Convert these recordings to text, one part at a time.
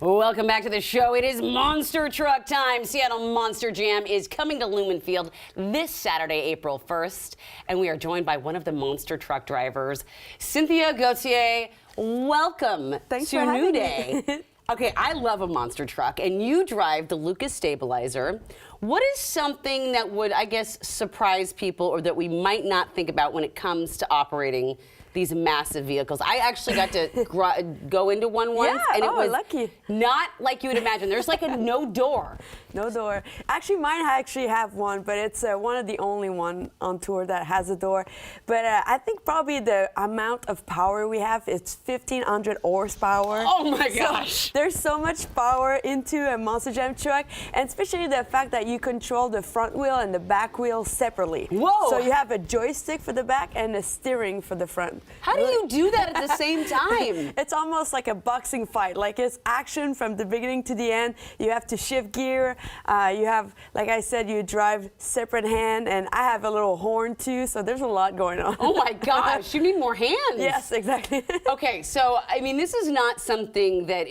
Welcome back to the show. It is monster truck time. Seattle Monster Jam is coming to Lumen Field this Saturday, April 1st. And we are joined by one of the monster truck drivers, Cynthia Gauthier. Welcome Thanks to for having New me. Day. Okay, I love a monster truck, and you drive the Lucas Stabilizer. What is something that would, I guess, surprise people or that we might not think about when it comes to operating these massive vehicles? I actually got to go into one once, and it was lucky. not like you would imagine. There's like a no door. No door. Actually, mine actually have one, but it's one of the only one on tour that has a door. But I think probably the amount of power we have, it's 1,500 horsepower. Oh my gosh. So there's so much power into a Monster Jam truck, and especially the fact that you control the front wheel and the back wheel separately. Whoa. So you have a joystick for the back and a steering for the front. How do you do that at the same time? It's almost like a boxing fight. Like, it's action from the beginning to the end. You have to shift gear. You have, like I said, you drive separate hand, and I have a little horn too, so there's a lot going on. Oh my gosh, you need more hands. Yes, exactly. Okay, so I mean, this is not something that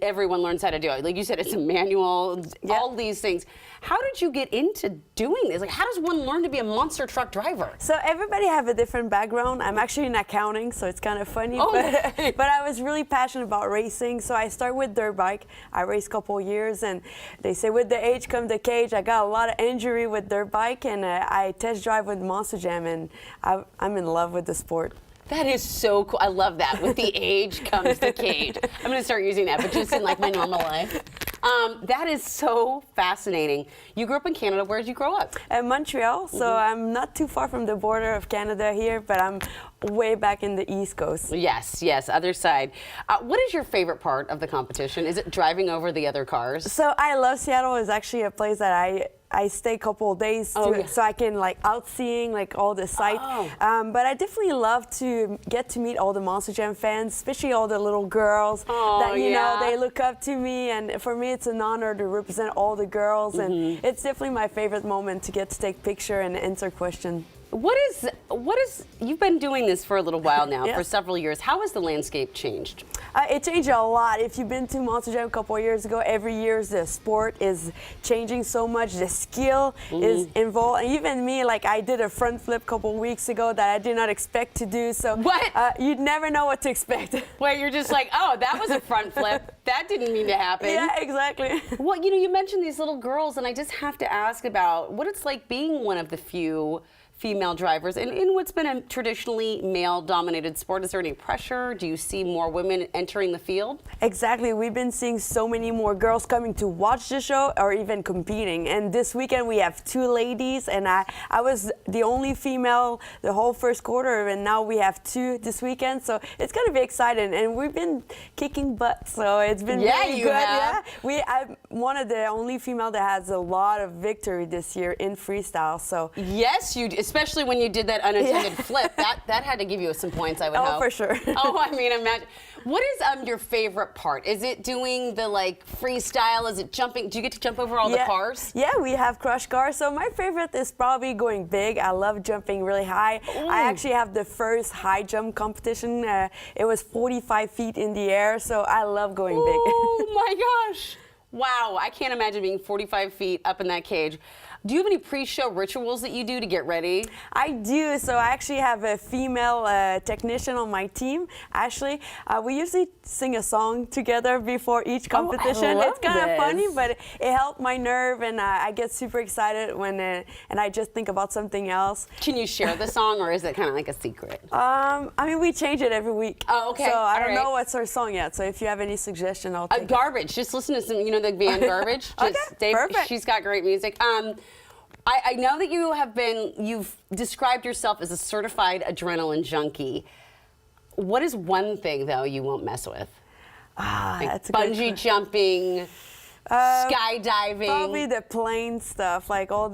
everyone learns how to do. Like you said, it's a manual, all these things. How did you get into doing this? Like, how does one learn to be a monster truck driver? So everybody have a different background. I'm actually in accounting, so it's kind of funny. Oh, but I was really passionate about racing, so I started with dirt bike. I raced a couple years, and they say with the age come the cage. I got a lot of injury with dirt bike, and I test drive with Monster Jam, and I'm in love with the sport. That is so cool. I love that. With the age comes the cage. I'm going to start using that, but just in like my normal life. That is so fascinating. You grew up in Canada. Where did you grow up? In Montreal, so I'm not too far from the border of Canada here, but I'm way back in the East Coast. Yes, yes, other side. What is your favorite part of the competition? Is it driving over the other cars? So I love Seattle. It's actually a place that I stay a couple of days so I can like out-seeing like all the sights. But I definitely love to get to meet all the Monster Jam fans, especially all the little girls that you know, they look up to me, and for me it's an honor to represent all the girls, and it's definitely my favorite moment to get to take picture and answer questions. What is, you've been doing this for a little while now, Yes. for several years. How has the landscape changed? It changed a lot. If you've been to Monster Jam a couple of years ago, every year the sport is changing so much. The skill is involved. And even me, like I did a front flip a couple of weeks ago that I did not expect to do. So you'd never know what to expect. Wait, you're just like, oh, that was a front flip. That didn't mean to happen. Yeah, exactly. Well, you know, you mentioned these little girls, and I just have to ask about what it's like being one of the few female drivers in what's been a traditionally male-dominated sport. Is there any pressure? Do you see more women entering the field? Exactly. We've been seeing so many more girls coming to watch the show or even competing. And this weekend we have 2 ladies, and I was the only female the whole first quarter, and now we have 2 this weekend. So it's going to be exciting, and we've been kicking butt. So it's been really good. Have. Yeah, I'm one of the only female that has a lot of victory this year in freestyle. So yes, you. Especially when you did that unattended flip, that had to give you some points, I would hope. Oh, for sure. Oh, I mean, imagine. What is your favorite part? Is it doing the like freestyle? Is it jumping? Do you get to jump over all the cars? Yeah, we have crush cars. So my favorite is probably going big. I love jumping really high. Ooh. I actually have the first high jump competition. It was 45 feet in the air, so I love going big. Oh my gosh. Wow, I can't imagine being 45 feet up in that cage. Do you have any pre-show rituals that you do to get ready? I do. So I actually have a female technician on my team, Ashley. We usually sing a song together before each competition. It's kind of funny, but it helped my nerve, and I get super excited when and I just think about something else. Can you share the song, or is it kind of like a secret? I mean, we change it every week. Oh, okay. So I don't know what's our song yet. So if you have any suggestion, I'll take Garbage. Just listen to some, you know, the band Garbage. Okay, perfect. She's got great music. I know that you've described yourself as a certified adrenaline junkie. What is one thing, though, you won't mess with? Like that's a bungee jumping, skydiving. Probably the plane stuff, like all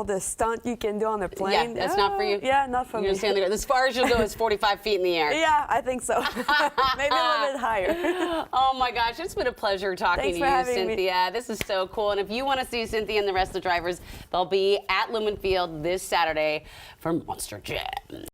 the stunt you can do on the plane. Yeah, that's not for you? Yeah, not for me. You're gonna stand there. As far as you'll go is 45 feet in the air. Yeah, I think so. Maybe a little bit higher. Oh my gosh, it's been a pleasure talking to you, Cynthia. This is so cool. And if you want to see Cynthia and the rest of the drivers, they'll be at Lumen Field this Saturday for Monster Jam.